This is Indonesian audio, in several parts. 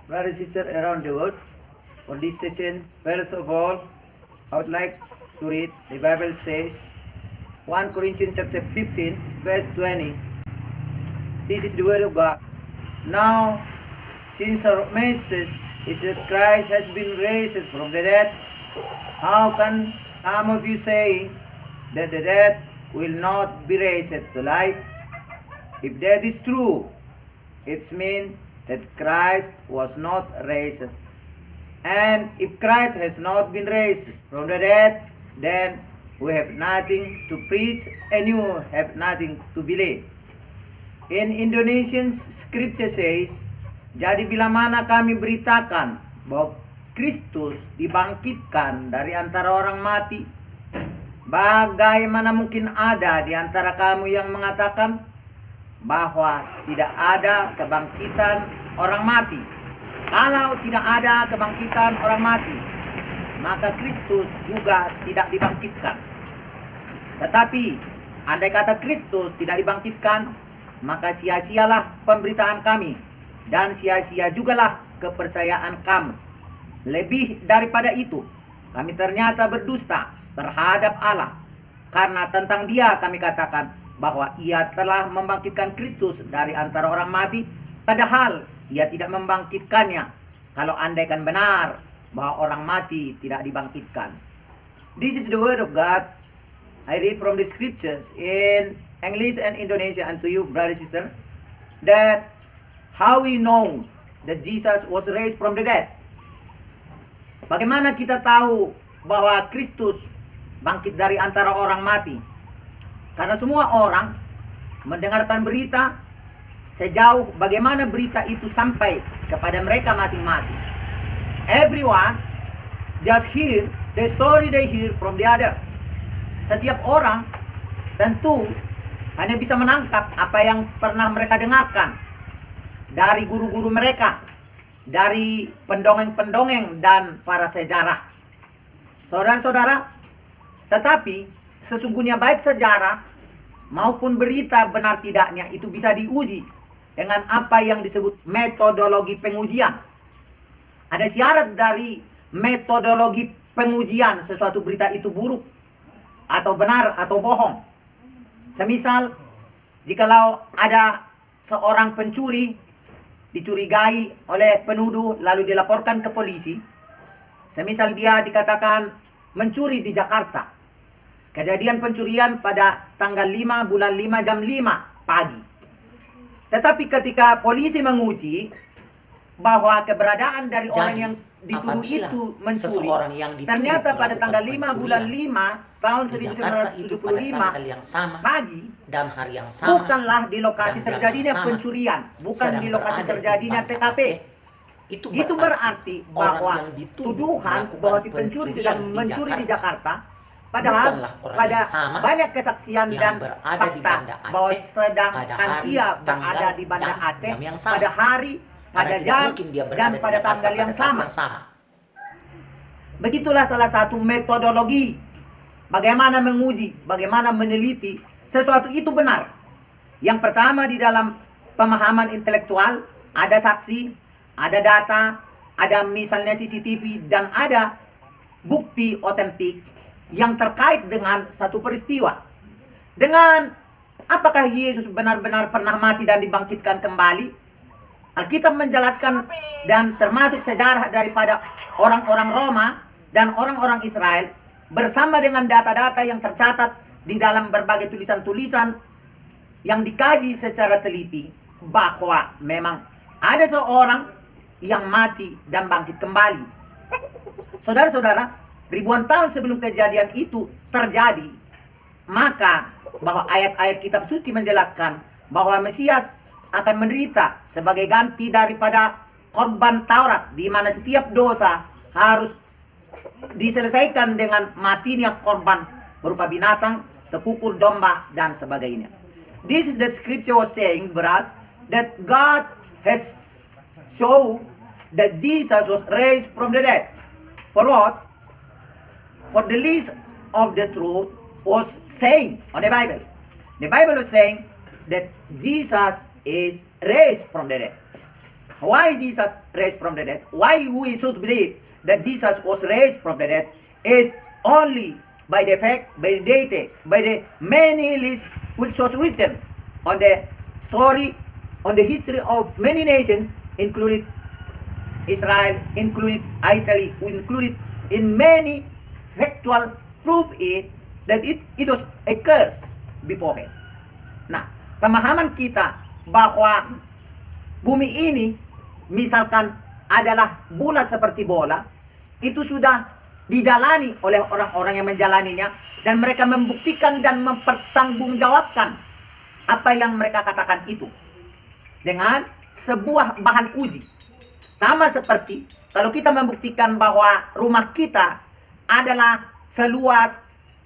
brothers and sisters around the world. For this session, first of all, I would like to read the Bible says 1 Corinthians chapter 15, verse 20. This is the word of God. Now, since our message is that Christ has been raised from the dead, how can some of you say that the dead will not be raised to life? If that is true, it means that Christ was not raised. And if Christ has not been raised from the dead, then we have nothing to preach and you have nothing to believe. In Indonesian scripture says, jadi bila mana kami beritakan bahwa Kristus dibangkitkan dari antara orang mati, bagaimana mungkin ada di antara kamu yang mengatakan bahwa tidak ada kebangkitan orang mati? Kalau tidak ada kebangkitan orang mati, maka Kristus juga tidak dibangkitkan. Tetapi, andai kata Kristus tidak dibangkitkan, maka sia-sialah pemberitaan kami, dan sia-sia jugalah kepercayaan kamu. Lebih daripada itu, kami ternyata berdusta terhadap Allah, karena tentang Dia kami katakan bahwa Ia telah membangkitkan Kristus dari antara orang mati, padahal Ia tidak membangkitkannya. Kalau andaikan benar bahwa orang mati tidak dibangkitkan. This is the word of God. I read from the scriptures in English and Indonesia unto you, brother and sister, that how we know that Jesus was raised from the dead. Bagaimana kita tahu bahwa Kristus bangkit dari antara orang mati? Karena semua orang mendengarkan berita sejauh bagaimana berita itu sampai kepada mereka masing-masing. Everyone just hear the story they hear from the others. Setiap orang tentu hanya bisa menangkap apa yang pernah mereka dengarkan dari guru-guru mereka, dari pendongeng-pendongeng dan para sejarah. Saudara-saudara, tetapi sesungguhnya baik sejarah maupun berita benar tidaknya itu bisa diuji dengan apa yang disebut metodologi pengujian. Ada syarat dari metodologi pengujian sesuatu berita itu buruk atau benar atau bohong. Semisal, jikalau ada seorang pencuri dicurigai oleh penuduh lalu dilaporkan ke polisi, semisal dia dikatakan mencuri di Jakarta, kejadian pencurian pada tanggal 5 bulan 5 jam 5 pagi. Tetapi ketika polisi menguji bahwa keberadaan dari orang yang dituduh itu mencuri, ternyata pada tanggal 5 bulan 5 tahun 1975 pagi dan hari yang sama, bukanlah di lokasi terjadinya pencurian, bukan di lokasi terjadinya TKP. Itu berarti bahwa tuduhan bahwa si pencuri sedang mencuri di Jakarta, padahal pada banyak kesaksian dan fakta bahwa sedangkan ia berada di Banda Aceh pada hari, pada jam, dan pada tanggal yang sama. Begitulah salah satu metodologi bagaimana menguji, bagaimana meneliti sesuatu itu benar. Yang pertama, di dalam pemahaman intelektual ada saksi, ada data, ada misalnya CCTV, dan ada bukti otentik yang terkait dengan satu peristiwa. Dengan apakah Yesus benar-benar pernah mati dan dibangkitkan kembali? Alkitab menjelaskan dan termasuk sejarah daripada orang-orang Roma dan orang-orang Israel bersama dengan data-data yang tercatat di dalam berbagai tulisan-tulisan yang dikaji secara teliti bahwa memang ada seorang yang mati dan bangkit kembali. Saudara-saudara, ribuan tahun sebelum kejadian itu terjadi, maka bahwa ayat-ayat kitab suci menjelaskan bahwa Mesias akan menderita sebagai ganti daripada korban Taurat, di mana setiap dosa harus diselesaikan dengan matinya korban berupa binatang, sekukur domba, dan sebagainya. This is the scripture was saying for us that God has shown that Jesus was raised from the dead. For what? For the list of the truth was saying on the Bible. The Bible was saying that Jesus is raised from the dead. why Jesus raised from the dead, why we should believe that Jesus was raised from the dead, is only by the fact, by the data, by the many lists which was written on the story, on the history of many nations, included Israel, included Italy, included in many factual proof that it was a curse beforehand. Nah, pemahaman kita bahwa bumi ini misalkan adalah bulat seperti bola, itu sudah dijalani oleh orang-orang yang menjalaninya, dan mereka membuktikan dan mempertanggungjawabkan apa yang mereka katakan itu dengan sebuah bahan uji. Sama seperti kalau kita membuktikan bahwa rumah kita adalah seluas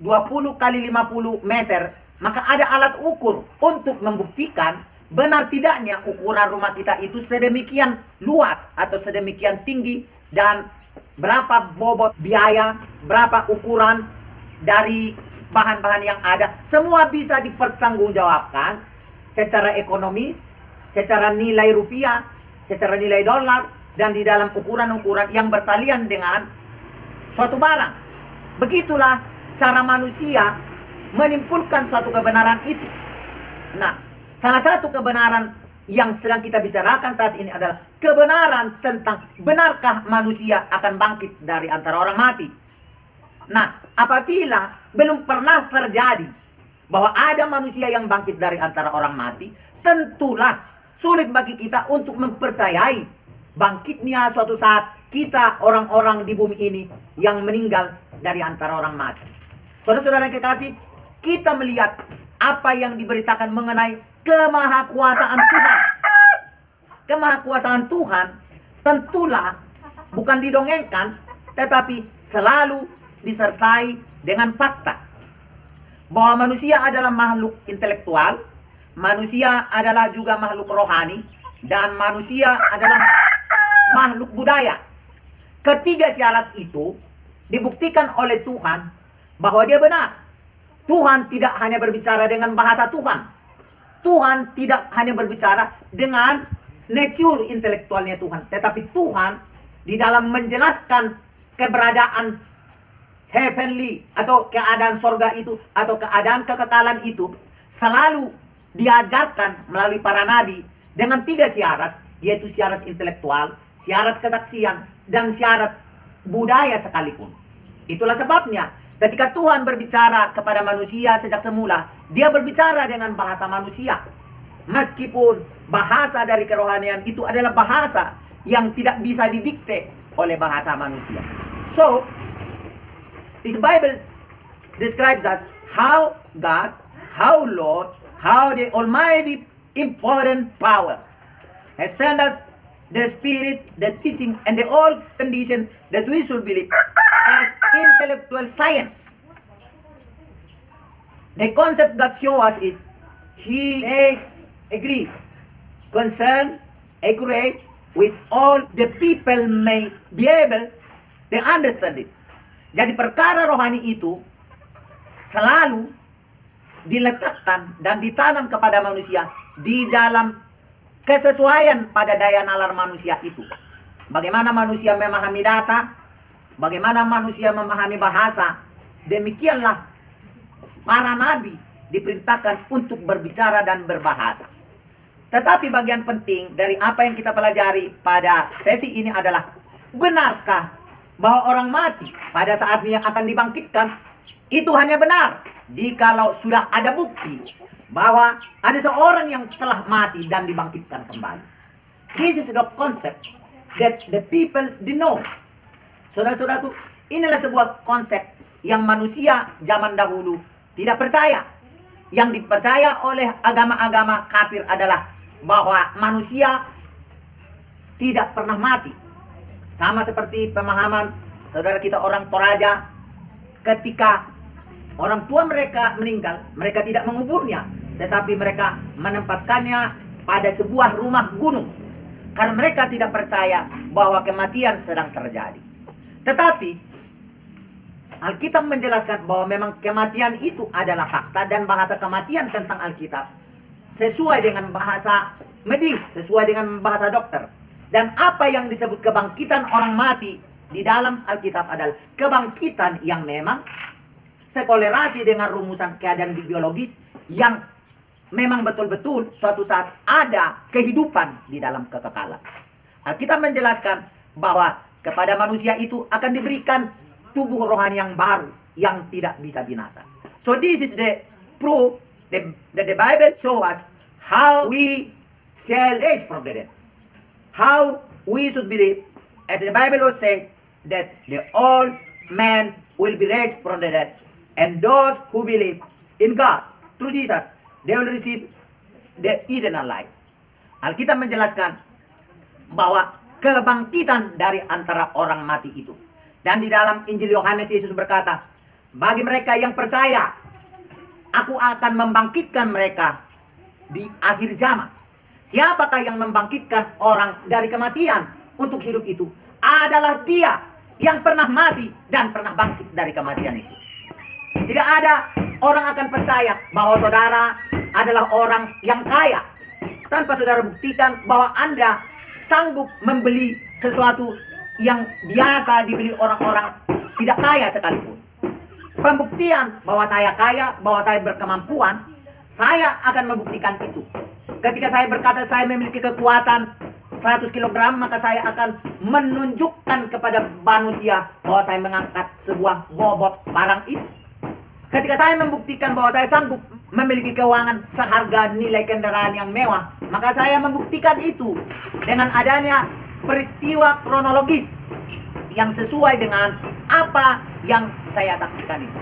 20 kali 50 meter, maka ada alat ukur untuk membuktikan benar tidaknya ukuran rumah kita itu sedemikian luas atau sedemikian tinggi, dan berapa bobot biaya, berapa ukuran dari bahan-bahan yang ada. Semua bisa dipertanggungjawabkan secara ekonomis, secara nilai rupiah, secara nilai dolar, dan di dalam ukuran-ukuran yang bertalian dengan suatu barang. Begitulah cara manusia menyimpulkan suatu kebenaran itu. Nah, salah satu kebenaran yang sedang kita bicarakan saat ini adalah kebenaran tentang benarkah manusia akan bangkit dari antara orang mati. Nah, apabila belum pernah terjadi bahwa ada manusia yang bangkit dari antara orang mati, tentulah sulit bagi kita untuk mempercayai bangkitnya suatu saat kita orang-orang di bumi ini yang meninggal dari antara orang mati. Saudara-saudara yang kekasih, kita melihat apa yang diberitakan mengenai kemahakuasaan Tuhan. Kemahakuasaan Tuhan tentulah bukan didongengkan, tetapi selalu disertai dengan fakta bahwa manusia adalah makhluk intelektual, manusia adalah juga makhluk rohani, dan manusia adalah makhluk budaya. Ketiga syarat itu dibuktikan oleh Tuhan bahwa dia benar. Tuhan tidak hanya berbicara dengan bahasa Tuhan. Tuhan tidak hanya berbicara dengan nature intelektualnya Tuhan, tetapi Tuhan di dalam menjelaskan keberadaan heavenly atau keadaan sorga itu atau keadaan kekekalan itu selalu diajarkan melalui para nabi dengan tiga syarat, yaitu syarat intelektual, syarat kesaksian, dan syarat budaya sekalipun. Itulah sebabnya ketika Tuhan berbicara kepada manusia sejak semula, dia berbicara dengan bahasa manusia. Meskipun bahasa dari kerohanian itu adalah bahasa yang tidak bisa didikte oleh bahasa manusia. So, this Bible describes us how God, how Lord, how the Almighty important power has sent us the Spirit, the teaching, and the all condition that we should believe as intellectual science. The concept God shows us is He makes agree, concern, accurate with all the people may be able to understand it. Jadi perkara rohani itu selalu diletakkan dan ditanam kepada manusia di dalam kesesuaian pada daya nalar manusia itu. Bagaimana manusia memahami data, bagaimana manusia memahami bahasa, demikianlah para nabi diperintahkan untuk berbicara dan berbahasa. Tetapi bagian penting dari apa yang kita pelajari pada sesi ini adalah, benarkah bahwa orang mati pada saatnya yang akan dibangkitkan itu hanya benar jikalau sudah ada bukti bahwa ada seorang yang telah mati dan dibangkitkan kembali. This is the concept that the people know. Saudara-saudaraku, inilah sebuah konsep yang manusia zaman dahulu tidak percaya. Yang dipercaya oleh agama-agama kafir adalah bahwa manusia tidak pernah mati. Sama seperti pemahaman saudara kita orang Toraja, ketika orang tua mereka meninggal, mereka tidak menguburnya, tetapi mereka menempatkannya pada sebuah rumah gunung. Karena mereka tidak percaya bahwa kematian sedang terjadi. Tetapi Alkitab menjelaskan bahwa memang kematian itu adalah fakta, dan bahasa kematian tentang Alkitab sesuai dengan bahasa medis, sesuai dengan bahasa dokter. Dan apa yang disebut kebangkitan orang mati di dalam Alkitab adalah kebangkitan yang memang sekolerasi dengan rumusan keadaan biologis yang memang betul-betul suatu saat ada kehidupan di dalam kekekalan. Alkitab menjelaskan bahwa kepada manusia itu akan diberikan tubuh rohani yang baru yang tidak bisa binasa. So this is the proof that the Bible shows us how we shall raise from the dead. How we should believe, as the Bible was saying, that the old man will be raised from the dead. And those who believe in God through Jesus, they will receive the eternal life. Alkitab menjelaskan bahwa kebangkitan dari antara orang mati itu. Dan di dalam Injil Yohanes Yesus berkata, bagi mereka yang percaya, aku akan membangkitkan mereka di akhir zaman. Siapakah yang membangkitkan orang dari kematian untuk hidup itu? Adalah Dia yang pernah mati dan pernah bangkit dari kematian itu. Tidak ada orang akan percaya bahwa saudara adalah orang yang kaya tanpa saudara buktikan bahwa Anda sanggup membeli sesuatu yang biasa dibeli orang-orang tidak kaya sekalipun. Pembuktian bahwa saya kaya, bahwa saya berkemampuan, saya akan membuktikan itu. Ketika saya berkata saya memiliki kekuatan 100 kg, maka saya akan menunjukkan kepada manusia bahwa saya mengangkat sebuah bobot barang itu. Ketika saya membuktikan bahwa saya sanggup memiliki keuangan seharga nilai kendaraan yang mewah, maka saya membuktikan itu dengan adanya peristiwa kronologis yang sesuai dengan apa yang saya saksikan itu.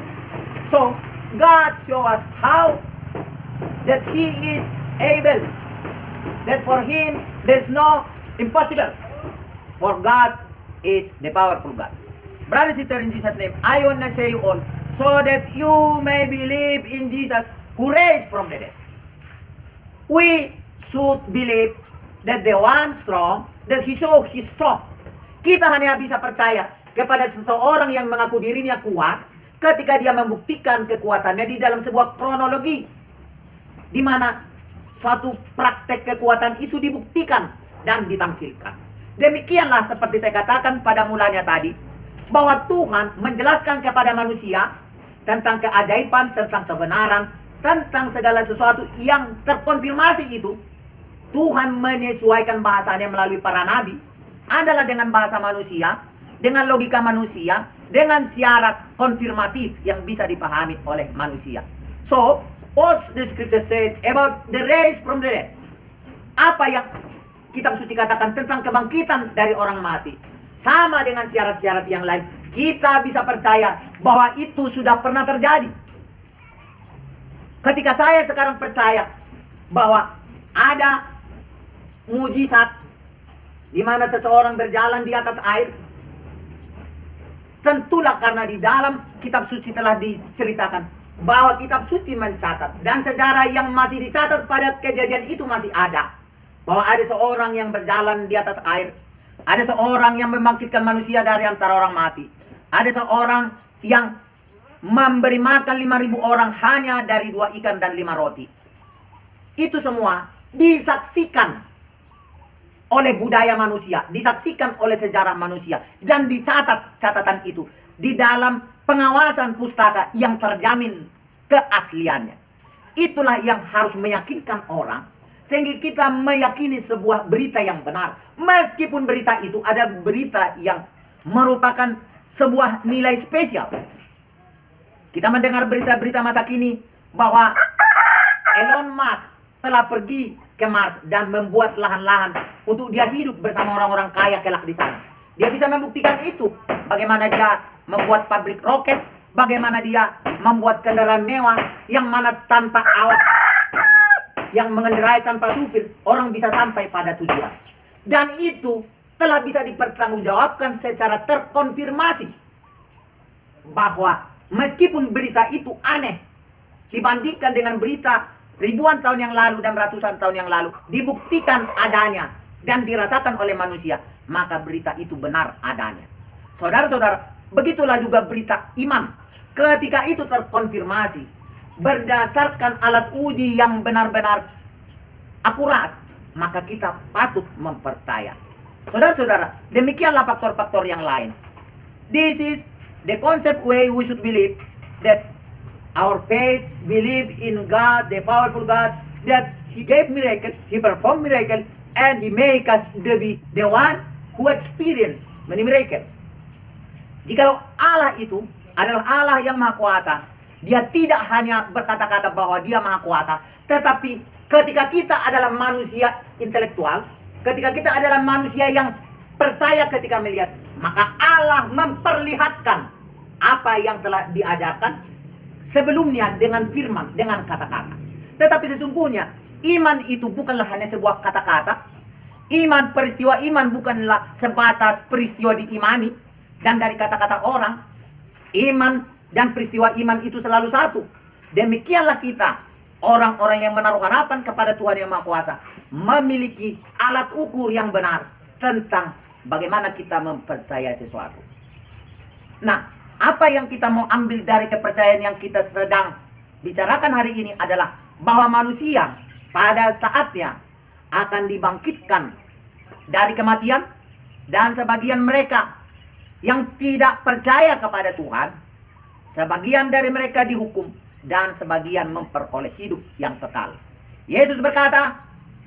So, God show us how that He is able, that for Him there's no impossible, for God is the powerful God. Brothers and sisters, in Jesus' name, I want to say you all, so that you may believe in Jesus who raised from the dead. We should believe that the one strong, that He show His strong. Kita hanya bisa percaya kepada seseorang yang mengaku dirinya kuat ketika dia membuktikan kekuatannya di dalam sebuah kronologi, di mana suatu praktek kekuatan itu dibuktikan dan ditampilkan. Demikianlah seperti saya katakan pada mulanya tadi, bahwa Tuhan menjelaskan kepada manusia tentang keajaiban, tentang kebenaran, tentang segala sesuatu yang terkonfirmasi itu. Tuhan menyesuaikan bahasanya melalui para nabi adalah dengan bahasa manusia, dengan logika manusia, dengan syarat konfirmatif yang bisa dipahami oleh manusia. So, what the scripture said about the raise from the dead? Apa yang kitab suci katakan tentang kebangkitan dari orang mati? Sama dengan syarat-syarat yang lain, kita bisa percaya bahwa itu sudah pernah terjadi. Ketika saya sekarang percaya bahwa ada mujizat di mana seseorang berjalan di atas air, tentulah karena di dalam kitab suci telah diceritakan bahwa kitab suci mencatat, dan sejarah yang masih dicatat pada kejadian itu masih ada, bahwa ada seorang yang berjalan di atas air, ada seorang yang membangkitkan manusia dari antara orang mati, ada seorang yang memberi makan 5.000 orang hanya dari 2 ikan dan 5 roti. Itu semua disaksikan oleh budaya manusia, disaksikan oleh sejarah manusia, dan dicatat catatan itu di dalam pengawasan pustaka yang terjamin keasliannya. Itulah yang harus meyakinkan orang, sehingga kita meyakini sebuah berita yang benar, meskipun berita itu ada berita yang merupakan sebuah nilai spesial. Kita mendengar berita-berita masa kini bahwa Elon Musk telah pergi ke Mars dan membuat lahan-lahan untuk dia hidup bersama orang-orang kaya kelak di sana. Dia bisa membuktikan itu. Bagaimana dia membuat pabrik roket, bagaimana dia membuat kendaraan mewah yang mana tanpa awak, yang mengendarai tanpa supir, orang bisa sampai pada tujuan. Dan itu telah bisa dipertanggungjawabkan secara terkonfirmasi bahwa meskipun berita itu aneh dibandingkan dengan berita ribuan tahun yang lalu dan ratusan tahun yang lalu, dibuktikan adanya dan dirasakan oleh manusia, maka berita itu benar adanya. Saudara-saudara, begitulah juga berita iman. Ketika itu terkonfirmasi berdasarkan alat uji yang benar-benar akurat, maka kita patut mempercaya. Saudara-saudara, demikianlah faktor-faktor yang lain. This is the concept way we should believe that our faith believe in God, the powerful God, that He gave miracle, He performed miracle, and He make us to be the one who experience many miracle. Jikalau Allah itu adalah Allah yang Maha Kuasa, Dia tidak hanya berkata-kata bahwa Dia Maha Kuasa, tetapi ketika kita adalah manusia intelektual, ketika kita adalah manusia yang percaya ketika melihat, maka Allah memperlihatkan apa yang telah diajarkan sebelumnya dengan firman, dengan kata-kata. Tetapi sesungguhnya iman itu bukanlah hanya sebuah kata-kata. Peristiwa iman bukanlah sebatas peristiwa diimani dan dari kata-kata orang. Iman dan peristiwa iman itu selalu satu. Demikianlah kita, orang-orang yang menaruh harapan kepada Tuhan yang Maha Kuasa, memiliki alat ukur yang benar tentang bagaimana kita mempercayai sesuatu. Nah, apa yang kita mau ambil dari kepercayaan yang kita sedang bicarakan hari ini adalah bahwa manusia pada saatnya akan dibangkitkan dari kematian, dan sebagian mereka yang tidak percaya kepada Tuhan, sebagian dari mereka dihukum, dan sebagian memperoleh hidup yang kekal. Yesus berkata,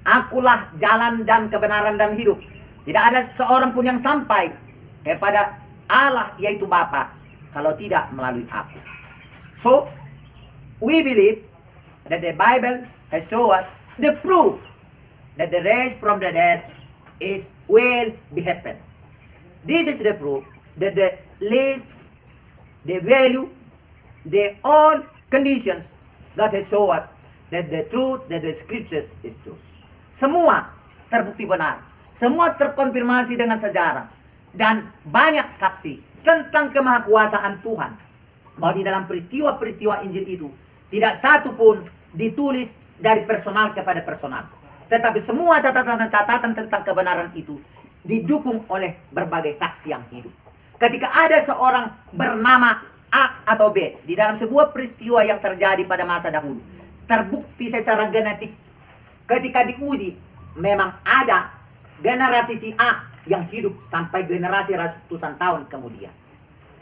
"Akulah jalan dan kebenaran dan hidup. Tidak ada seorang pun yang sampai kepada Allah, yaitu Bapa, kalau tidak melalui aku." So, we believe that the Bible has shown us the proof that the raise from the dead will be happen. This is the proof that the list, the value, the all conditions God has shown us that the truth, that the scriptures is true. Semua terbukti benar, semua terkonfirmasi dengan sejarah, dan banyak saksi tentang kemahakuasaan Tuhan. Bahwa di dalam peristiwa-peristiwa Injil itu tidak satu pun ditulis dari personal kepada personal, tetapi semua catatan-catatan tentang kebenaran itu didukung oleh berbagai saksi yang hidup. Ketika ada seorang bernama A atau B di dalam sebuah peristiwa yang terjadi pada masa dahulu, terbukti secara genetik, ketika diuji memang ada generasi si A yang hidup sampai generasi ratusan tahun kemudian.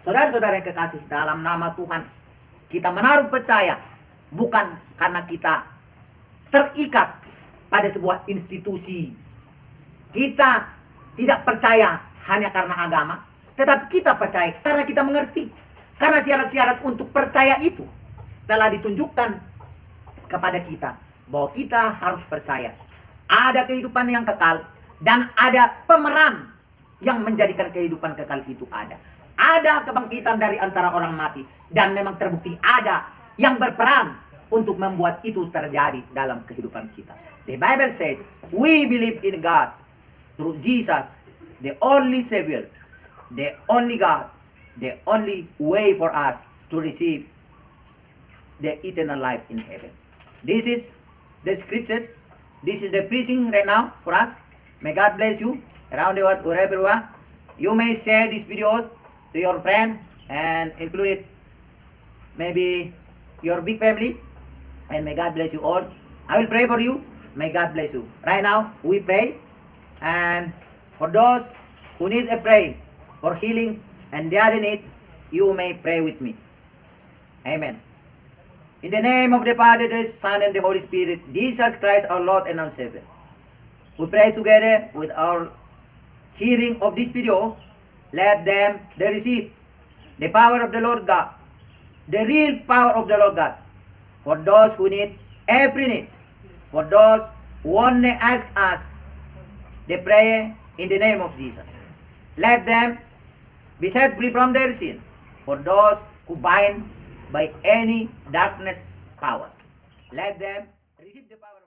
Saudara-saudara yang kekasih, dalam nama Tuhan kita menaruh percaya bukan karena kita terikat pada sebuah institusi. Kita tidak percaya hanya karena agama, tetapi kita percaya karena kita mengerti. Karena syarat-syarat untuk percaya itu telah ditunjukkan kepada kita, bahwa kita harus percaya ada kehidupan yang kekal, dan ada pemeran yang menjadikan kehidupan kekal itu ada. Ada kebangkitan dari antara orang mati, dan memang terbukti ada yang berperan untuk membuat itu terjadi dalam kehidupan kita. The Bible says, we believe in God through Jesus, the only Savior, the only God, the only way for us to receive the eternal life in heaven. This is the scriptures. This is the preaching right now for us. May God bless you around the world, wherever you are. You may share this video to your friend and include it, maybe your big family, and may God bless you all. I will pray for you. May God bless you. Right now, we pray, and for those who need a prayer for healing and the other need, you may pray with me. Amen. In the name of the Father, the Son, and the Holy Spirit, Jesus Christ, our Lord and our Savior, we pray together with our hearing of this video. Let them receive the power of the Lord God, the real power of the Lord God, for those who need every need, for those who only ask us the prayer in the name of Jesus. Let them be set free from their sin, for those who bind by any darkness power. Let them receive the power.